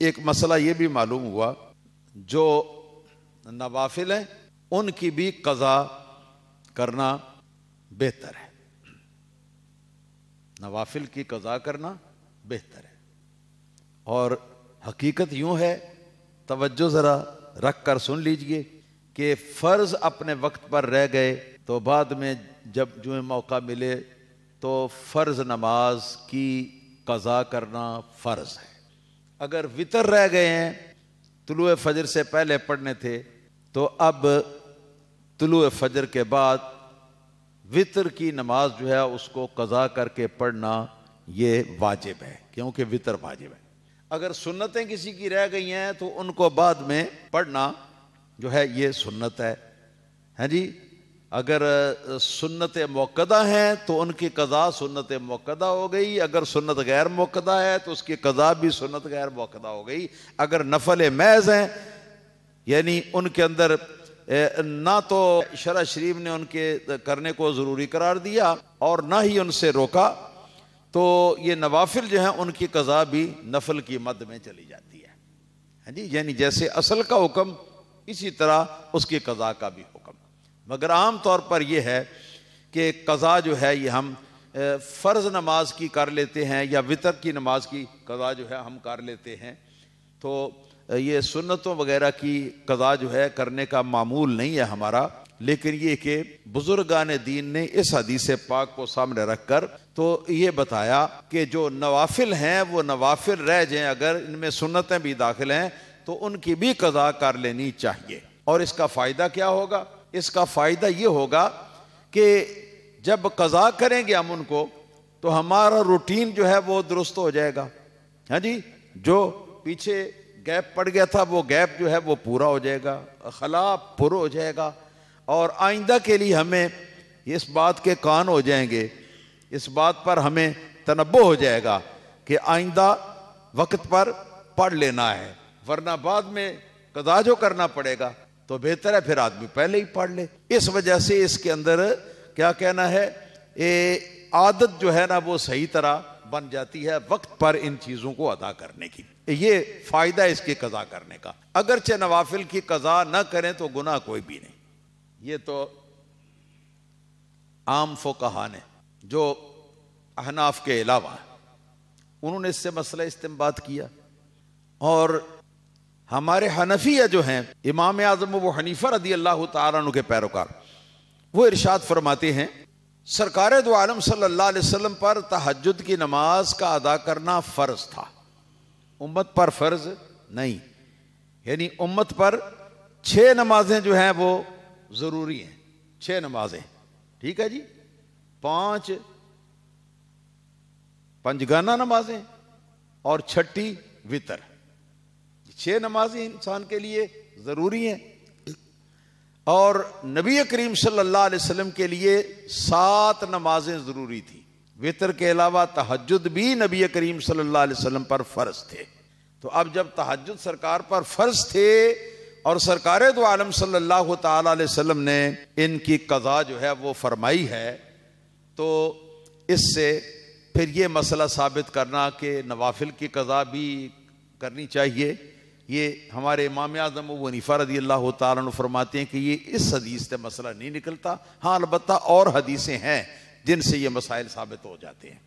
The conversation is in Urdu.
ایک مسئلہ یہ بھی معلوم ہوا، جو نوافل ہیں ان کی بھی قضا کرنا بہتر ہے، نوافل کی قضا کرنا بہتر ہے۔ اور حقیقت یوں ہے، توجہ ذرا رکھ کر سن لیجئے، کہ فرض اپنے وقت پر رہ گئے تو بعد میں جب جو موقع ملے تو فرض نماز کی قضا کرنا فرض ہے۔ اگر وتر رہ گئے ہیں، طلوع فجر سے پہلے پڑھنے تھے، تو اب طلوع فجر کے بعد وتر کی نماز جو ہے اس کو قضا کر کے پڑھنا یہ واجب ہے، کیونکہ وتر واجب ہے۔ اگر سنتیں کسی کی رہ گئی ہیں تو ان کو بعد میں پڑھنا جو ہے یہ سنت ہے، ہاں جی۔ اگر سنت موقدہ ہیں تو ان کی قضا سنت موقدہ ہو گئی، اگر سنت غیر موقدہ ہے تو اس کی قضا بھی سنت غیر موقدہ ہو گئی۔ اگر نفل محض ہیں، یعنی ان کے اندر نہ تو شرع شریف نے ان کے کرنے کو ضروری قرار دیا اور نہ ہی ان سے روکا، تو یہ نوافل جو ہیں ان کی قضا بھی نفل کی مد میں چلی جاتی ہے، ہاں جی۔ یعنی جیسے اصل کا حکم، اسی طرح اس کی قضا کا بھی حکم۔ مگر عام طور پر یہ ہے کہ قضا جو ہے یہ ہم فرض نماز کی کر لیتے ہیں یا وتر کی نماز کی قضا جو ہے ہم کر لیتے ہیں، تو یہ سنتوں وغیرہ کی قضا جو ہے کرنے کا معمول نہیں ہے ہمارا۔ لیکن یہ کہ بزرگان دین نے اس حدیث پاک کو سامنے رکھ کر تو یہ بتایا کہ جو نوافل ہیں وہ نوافل رہ جائیں، اگر ان میں سنتیں بھی داخل ہیں تو ان کی بھی قضا کر لینی چاہیے۔ اور اس کا فائدہ کیا ہوگا؟ اس کا فائدہ یہ ہوگا کہ جب قضا کریں گے ہم ان کو تو ہمارا روٹین جو ہے وہ درست ہو جائے گا، ہاں جی۔ جو پیچھے گیپ پڑ گیا تھا وہ گیپ جو ہے وہ پورا ہو جائے گا، خلا پر ہو جائے گا، اور آئندہ کے لیے ہمیں اس بات کے کان ہو جائیں گے، اس بات پر ہمیں تنبہ ہو جائے گا کہ آئندہ وقت پر پڑھ لینا ہے، ورنہ بعد میں قضا جو کرنا پڑے گا تو بہتر ہے پھر آدمی پہلے ہی پڑھ لے۔ اس وجہ سے اس کے اندر کیا کہنا ہے، عادت جو ہے نا وہ صحیح طرح بن جاتی ہے وقت پر ان چیزوں کو ادا کرنے کی۔ یہ فائدہ اس کی قضا کرنے کا۔ اگرچہ نوافل کی قضا نہ کریں تو گناہ کوئی بھی نہیں۔ یہ تو عام فقہا نے جو احناف کے علاوہ ہیں، انہوں نے اس سے مسئلہ استنباط کیا۔ اور ہمارے حنفیہ جو ہیں، امام اعظم ابو حنیفہ رضی اللہ تعالیٰ عنہ کے پیروکار، وہ ارشاد فرماتے ہیں سرکار دو عالم صلی اللہ علیہ وسلم پر تہجد کی نماز کا ادا کرنا فرض تھا، امت پر فرض نہیں۔ یعنی امت پر 6 نمازیں جو ہیں وہ ضروری ہیں، 6 نمازیں، ٹھیک ہے جی۔ 5 پنجگانہ نمازیں اور 6ٹی وتر، 6 نمازیں انسان کے لیے ضروری ہیں۔ اور نبی کریم صلی اللہ علیہ وسلم کے لیے 7 نمازیں ضروری تھی، وتر کے علاوہ تہجد بھی نبی کریم صلی اللہ علیہ وسلم پر فرض تھے۔ تو اب جب تہجد سرکار پر فرض تھے اور سرکار دو عالم صلی اللہ تعالی علیہ وسلم نے ان کی قضا جو ہے وہ فرمائی ہے، تو اس سے پھر یہ مسئلہ ثابت کرنا کہ نوافل کی قضا بھی کرنی چاہیے، یہ ہمارے امام اعظم ابو حنیفہ رضی اللہ تعالیٰ عنہ فرماتے ہیں کہ یہ اس حدیث سے مسئلہ نہیں نکلتا۔ ہاں البتہ اور حدیثیں ہیں جن سے یہ مسائل ثابت ہو جاتے ہیں۔